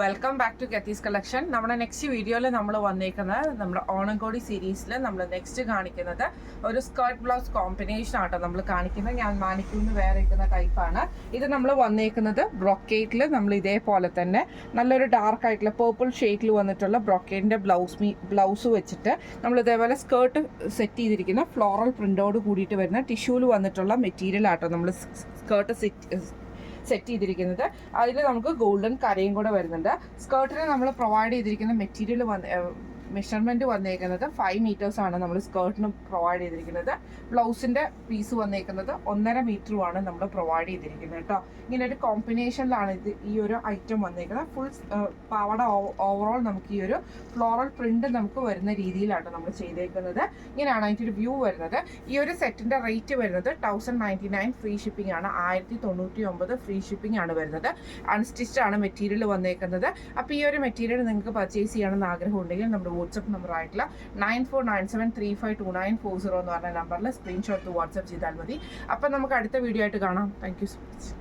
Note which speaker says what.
Speaker 1: Welcome back to Kathees collection. നമ്മുടെ next വീഡിയോയിൽ നമ്മൾ വന്നേക്കുന്നത് നമ്മുടെ ഓണംകോടി സീരീസിൽ നമ്മൾ നെക്സ്റ്റ് കാണിക്കുന്നത് ഒരു സ്കേർട്ട് ബ്ലൗസ് കോമ്പിനേഷൻ ആട്ടോ നമ്മൾ കാണിക്കുന്നത്. ഞാൻ മാനിക്കൂന്ന് വേറെ ഇരിക്കുന്ന ടൈപ്പാണ് ഇത്. നമ്മൾ വന്നേക്കുന്നത് ബ്രൊക്കേറ്റിൽ നമ്മൾ ഇതേപോലെ തന്നെ നല്ലൊരു ഡാർക്ക് ആയിട്ടുള്ള പേർപ്പിൾ ഷെയ്ഡിൽ വന്നിട്ടുള്ള ബ്രൊക്കേറ്റിൻ്റെ ബ്ലൗസ് വെച്ചിട്ട് നമ്മൾ ഇതേപോലെ സ്കേർട്ട് സെറ്റ് ചെയ്തിരിക്കുന്ന ഫ്ലോറൽ പ്രിൻ്റോട് കൂടിയിട്ട് വരുന്ന ടിഷ്യൂവിൽ വന്നിട്ടുള്ള മെറ്റീരിയൽ ആട്ടോ നമ്മൾ സ്കേർട്ട് സെറ്റ് ചെയ്തിരിക്കുന്നത്. അതിൽ നമുക്ക് ഗോൾഡൻ കരയും കൂടെ വരുന്നുണ്ട്. സ്കേർട്ടിന് നമ്മൾ പ്രൊവൈഡ് ചെയ്തിരിക്കുന്ന മെറ്റീരിയൽ മെഷർമെൻറ്റ് വന്നേക്കുന്നത് 5 മീറ്റേഴ്സ് ആണ് നമ്മൾ സ്കേർട്ടിന് പ്രൊവൈഡ് ചെയ്തിരിക്കുന്നത്. ബ്ലൗസിൻ്റെ പീസ് വന്നേക്കുന്നത് 1.5 മീറ്ററുമാണ് നമ്മൾ പ്രൊവൈഡ് ചെയ്തിരിക്കുന്നത് കേട്ടോ. ഇങ്ങനെ ഒരു കോമ്പിനേഷനിലാണ് ഈ ഒരു ഐറ്റം വന്നേക്കുന്നത്. ഫുൾ പാവട ഓവറോൾ നമുക്ക് ഈ ഒരു ഫ്ലോറൽ പ്രിന്റ് നമുക്ക് വരുന്ന രീതിയിലാണ് നമ്മൾ ചെയ്തേക്കുന്നത്. ഇങ്ങനെയാണ് അതിൻ്റെ ഒരു വ്യൂ വരുന്നത്. ഈ ഒരു സെറ്റിൻ്റെ റേറ്റ് വരുന്നത് 1099 ഫ്രീ ഷിപ്പിംഗ് ആണ്. 1099 ഫ്രീ ഷിപ്പിംഗ് ആണ് വരുന്നത്. അൺസ്റ്റിച്ച്ഡ് ആണ് മെറ്റീരിയൽ വന്നേക്കുന്നത്. അപ്പോൾ ഈ ഒരു മെറ്റീരിയൽ നിങ്ങൾക്ക് പർച്ചേസ് ചെയ്യണമെന്ന് ആഗ്രഹം ഉണ്ടെങ്കിൽ നമ്മുടെ വാട്സപ്പ് നമ്പർ ആയിട്ടുള്ള 9497352940 എന്ന് പറഞ്ഞ നമ്പറിൽ സ്ക്രീൻഷോട്ട് വാട്സപ്പ് ചെയ്താൽ മതി. അപ്പം നമുക്ക് അടുത്ത വീഡിയോ ആയിട്ട് കാണാം. Thank you so much.